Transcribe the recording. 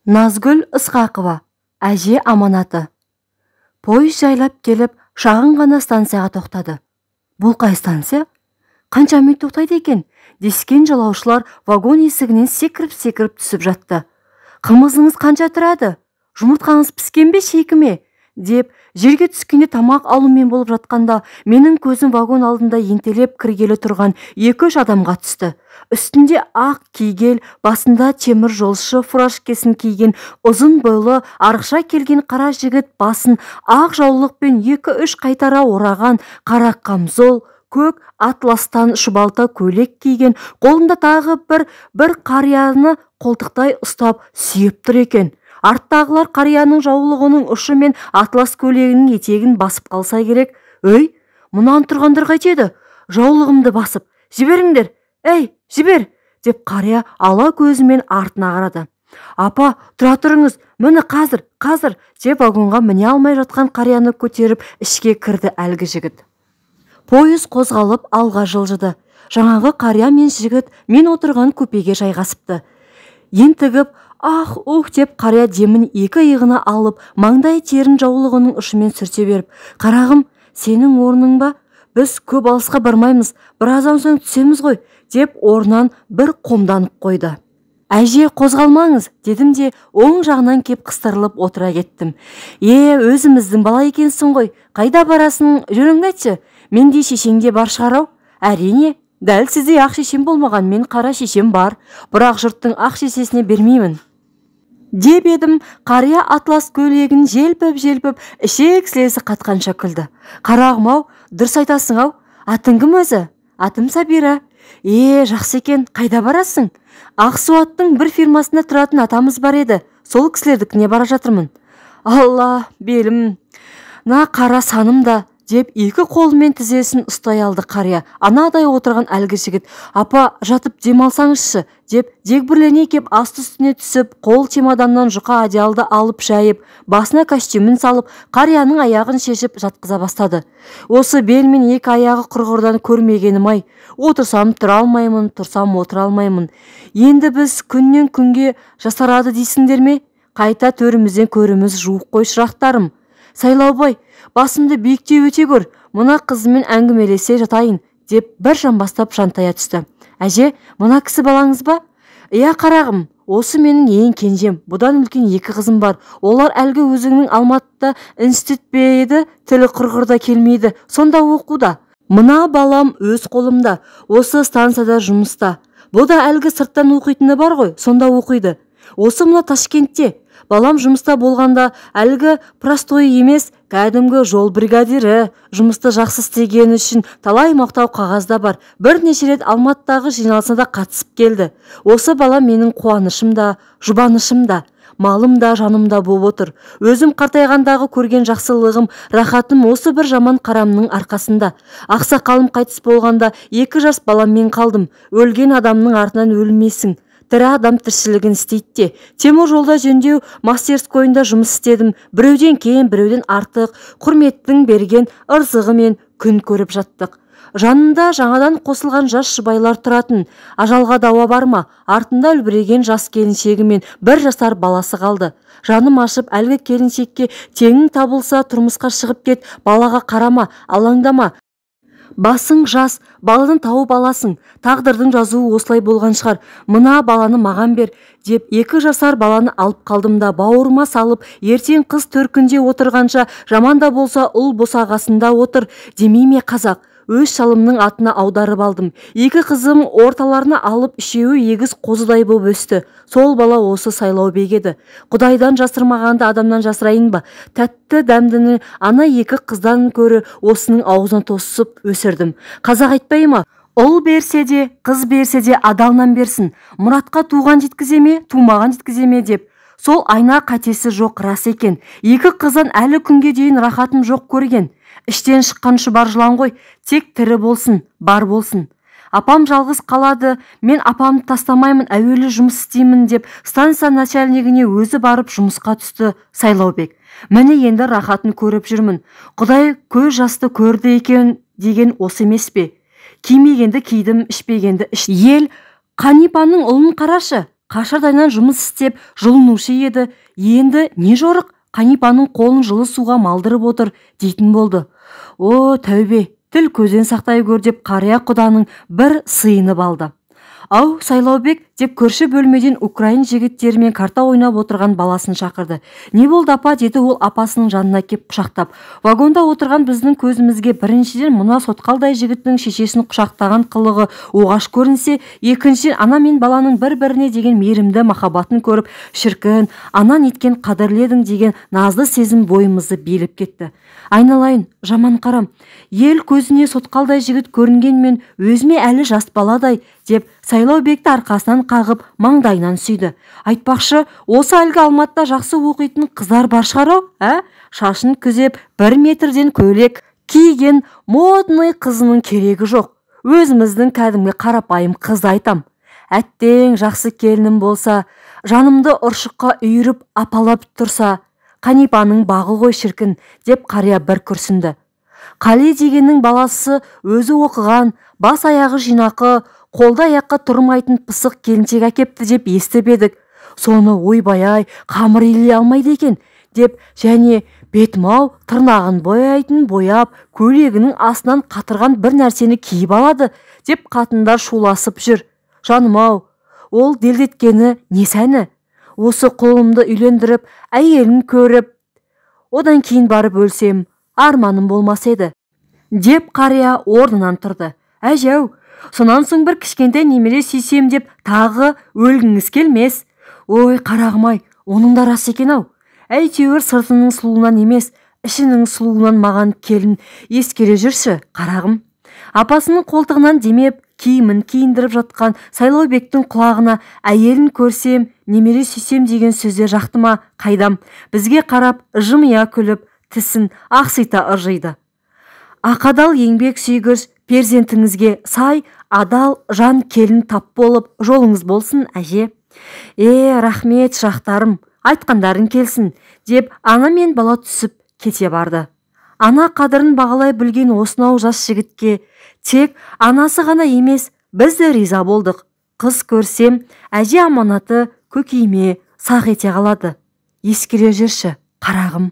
Назгүл Ысқақова, әже аманаты. Пойыз жайлап келіп, шағын ғана станцияға тоқтады. Бұл қай станция? Қанша минут тоқтайды екен? Дескен жолаушылар вагон есігінен секіріп түсіп жатты. Қымызыңыз қанша тұрады? Жұмыртқаңыз піскен бе, шейкі ме? Деп, жерге түскенде тамақ алумен болып жатқанда, менің көзім вагон алдында ентелеп кіргелі тұрған 2-3 адамға түсті. Үстінде ақ кигел, басында темір жолшы фуражкесін киген ұзын бойлы, арықша келген қара жігіт басын ақ жаулықпен 2-3 қайтара ораған қара қамзол, көк атластан шұбалта көйлек киген, қолында тағы бір қарияны қолтықтай ұстап сүйеп тұр екен. Арттағылар қарияның жаулығының ұшы мен атлас көйлегінің етегін басып қалса керек. Өй, мұнан тұрғандар қайтеді? Жаулығымды басып, жіберіңдер, әй, жібер, деп қария ала көзімен артына қарады. Апа, тұра тұрыңыз, мені қазір, деп вагонға міне алмай жатқан қарияны көтеріп ішке кірді әлгі жігіт. Пойыз қозғалып алға жылжыды. Жаңағы қария мен жігіт мен отырған купеге жайғасыпты. Ентігіп, деп қария демін 2 иығына алып, маңдай терін жаулығының ұшымен сүрте беріп, «Қарағым, сенің орның ба? Біз көп алысқа бармаймыз, біраздан соң түсеміз ғой», деп орнан бір қомданып қойды. «Әже, қозғалмаңыз», дедім де оң жағынан кеп қыстырылып отыра кеттім. Өзіміздің бала екенсің ғой, қайда барасың, жүріңді айтшы, менде шешеңде бар шығар-ау? Әрине, дәл сіздей ақ шешем болмаған, мен қара шешем бар, бірақ жұрттың ақ шешесіне бермеймін. Деп едім, қария атлас көйлегін желпіп, ішек-сілесі қатқанша күлді. «Қарағым-ау, дұрыс айтасың-ау, атың кім өзі?» «Атым Сабира». Жақсы екен, қайда барасың?» «Ақсуаттың бір фирмасында тұратын атамыз бар еді, сол кісілердікіне бара жатырмын». «Алла, белім, қара саным да», деп 2 қолымен тізесін ұстай алды қария. Анадай отырған әлгі жігіт, «Апа, жатып демалсаңызшы», деп дегбірлене кеп асты үстіне түсіп, қол чемоданнан жұқа одеялды алып жайып, басына костюмін салып, қарияның аяғын шешіп жатқыза бастады. Осы бел мен 2 аяғы құрғырдан көрмегенім-ай, отырсам тұра алмаймын, тұрсам отыра алмаймын. Енді біз күннен күнге жасарады дейсіңдер ме? Қайта төрімізден көріміз жуық қой шырақтарым. Сайлаубай, басымды биіктей өте көр, мұна қызымен әңгімелесе жатайын, деп бір жамбастап жантая түсті. «Әже, мұна кісі балаңыз ба?» «Иә, қарағым, осы менің ең кенжем, бұдан үлкен 2 қызым бар. Олар әлгі өзіңнің Алматыда институт бе еді, тілі құрғырда келмейді, сонда оқуда. Мына балам өз қолымда, осы станцияда жұмыста. Бұл да әлгі сырттан оқитыны бар ғой, сонда оқиды. Осы мына Ташкентте. Балам жұмыста болғанда әлгі простой емес, кәдімгі жол бригадирі, жұмысты жақсы істегені үшін талай мақтау қағазда бар. Бірнеше рет Алматыдағы жиналысына да қатысып келді. Осы бала менің қуанышым да, жұбанышым да, малым да, жаным да болып отыр. Өзім қартайғандағы көрген жақсылығым, рахатым осы бір жаман қарамның арқасында. Ақсақалым қайтыс болғанда 2 жас баламмен қалдым. Өлген адамның артынан өлмейсің. Тірі адам тіршілігін істейді. Темір жолда жөндеу мастерскойында жұмыс істедім. Біреуден кейін, біреуден артық, құрметтің берген ырзығымен күн көріп жаттық. Жанында жаңадан қосылған жас жұбайлар тұратын. Ажалға дауа бар ма? Артында үлбіреген жас келіншегі мен 1 жасар баласы қалды. Жаным ашып, әлгі келіншекке теңің табылса тұрмысқа шығып кет, балаға қарама, алаңдама. Басың жас, баланы тауып аласың. Тағдырдың жазуы осылай болған шығар. Мына баланы маған бер, деп 2 жасар баланы алып қалдым да бауырыма салып, ертең қыз төркінде отырғанша, жаманда болса ұл босағасында отыр демей ме қазақ? Өз шалымның атына аударып алдым. 2 қызым орталарына алып, 3-еуі егіз қозыдай болып өсті. Сол бала осы Сайлаубек еді. Құдайдан жасырмағанды адамнан жасырайын ба? Тәтті дәмдіні ана 2 қыздан көрі осының аузына тосып өсірдім. Қазақ айтпай ма? Ұл берсе де, қыз берсе де адалынан берсін. Мұратқа туған жеткізе ме, тумаған жеткізе ме деп. Сол айна қатесі жоқ, рас екен. 2 қыздан әлі күнге дейін рахатым жоқ көрген. Іштен шыққан шұбар жылан ғой, тек тірі болсын, бар болсын. Апам жалғыз қалады, мен апамды тастамаймын, әуелі жұмыс істеймін деп станция начальнигіне өзі барып жұмысқа түсті Сайлаубек. Міне енді рахатын көріп жүрмін. Құдай көз жасты көрді екен деген осы емес пе? Кимегенді кидім, ішпегенді іштім. Ел Қанипаның ұлын қарашы. қашырдайынан жұмыс істеп жылынушы еді, енді не жорық Қанипаның қолын жылы суға малдырып отыр дейтін болды. О, тәубе, тіл көзден сақтай көр деп қария құданың бір сыйынып алды. Ау, Сайлаубек деп көрші бөлмеден украин жігіттерімен карта ойнап отырған баласын шақырды. Не болды апа, деді ол апасының жанына кеп құшақтап. Вагонда отырған біздің көзімізге біріншіден мына сотқалдай жігіттің шешесін құшақтаған қылығы оғаш көрінсе, екіншіден ана мен баланың бір-біріне деген мейірімді махаббатын көріп, шіркін, ана неткен қадірледің деген назды сезім бойымызды билеп кетті. Айналайын, жаман қарам, ел көзіне сотқалдай жігіт көрінгенмен өзіме әлі жас баладай деп Сайлаубекті арқасынан қағып маңдайынан сүйді. Айтпақшы, осы әлгі Алматыда жақсы оқитын қыздар бар шығар-ау, шашын күзеп 1 метрден көйлек киген модный қызының керегі жоқ. Өзіміздің кәдімгі қарапайым қызды айтам. Әттең, жақсы келінім болса, жанымды ұршыққа үйіріп апалап тұрса, Қанипаның бағы ғой шіркін, деп қария бір күрсінді. Қали дегеннің баласы өзі оқыған, бас аяғы жинақы, қолда аяққа тұрмайтын пысық келіншек әкепті деп естіп едік. Соны ойбай-ай, қамыр илей алмайды екен деп, және бетмау тырнағын бояйтын бояп, көйлегінің астынан қатырған бір нәрсені киіп алады деп қатындар шуласып жүр. Жаным-ау, ол делдеткені не сәні? Осы құлымды үйлендіріп, әйелін көріп, одан кейін барып өлсем, арманым болмас еді, деп қария орнынан тұрды. Әжеу, сонан соң бір кішкентай немере сүйсем деп тағы өлгіңіз келмес. Ой, қарағым-ай, оның да рас екен-ау. Әйтеуір сыртының сұлуынан емес, ішінің сұлуынан маған келін ескере жүрші, қарағым. Апасының қолтығынан демеп, киімін киіндіріп жатқан Сайлаубектің құлағына әйелін көрсем, немере сүйсем деген сөздер жақты ма, қайдам. Бізге қарап, жымия күліп, тісін ақсита ыржиды. Ақадал еңбек сүйгіш перзентіңізге сай, адал жан келін тап болып, жолыңыз болсын, әже. Рахмет шақтарым, айтқандарың келсін, деп ана мен бала түсіп кете барды. Ана қадырын бағалай білген осынау жас жігітке тек анасы ғана емес, біз де риза болдық. Қыз көрсем, әже аманаты көкейме сақ ете қалады. Ескере жүрші, қарағым.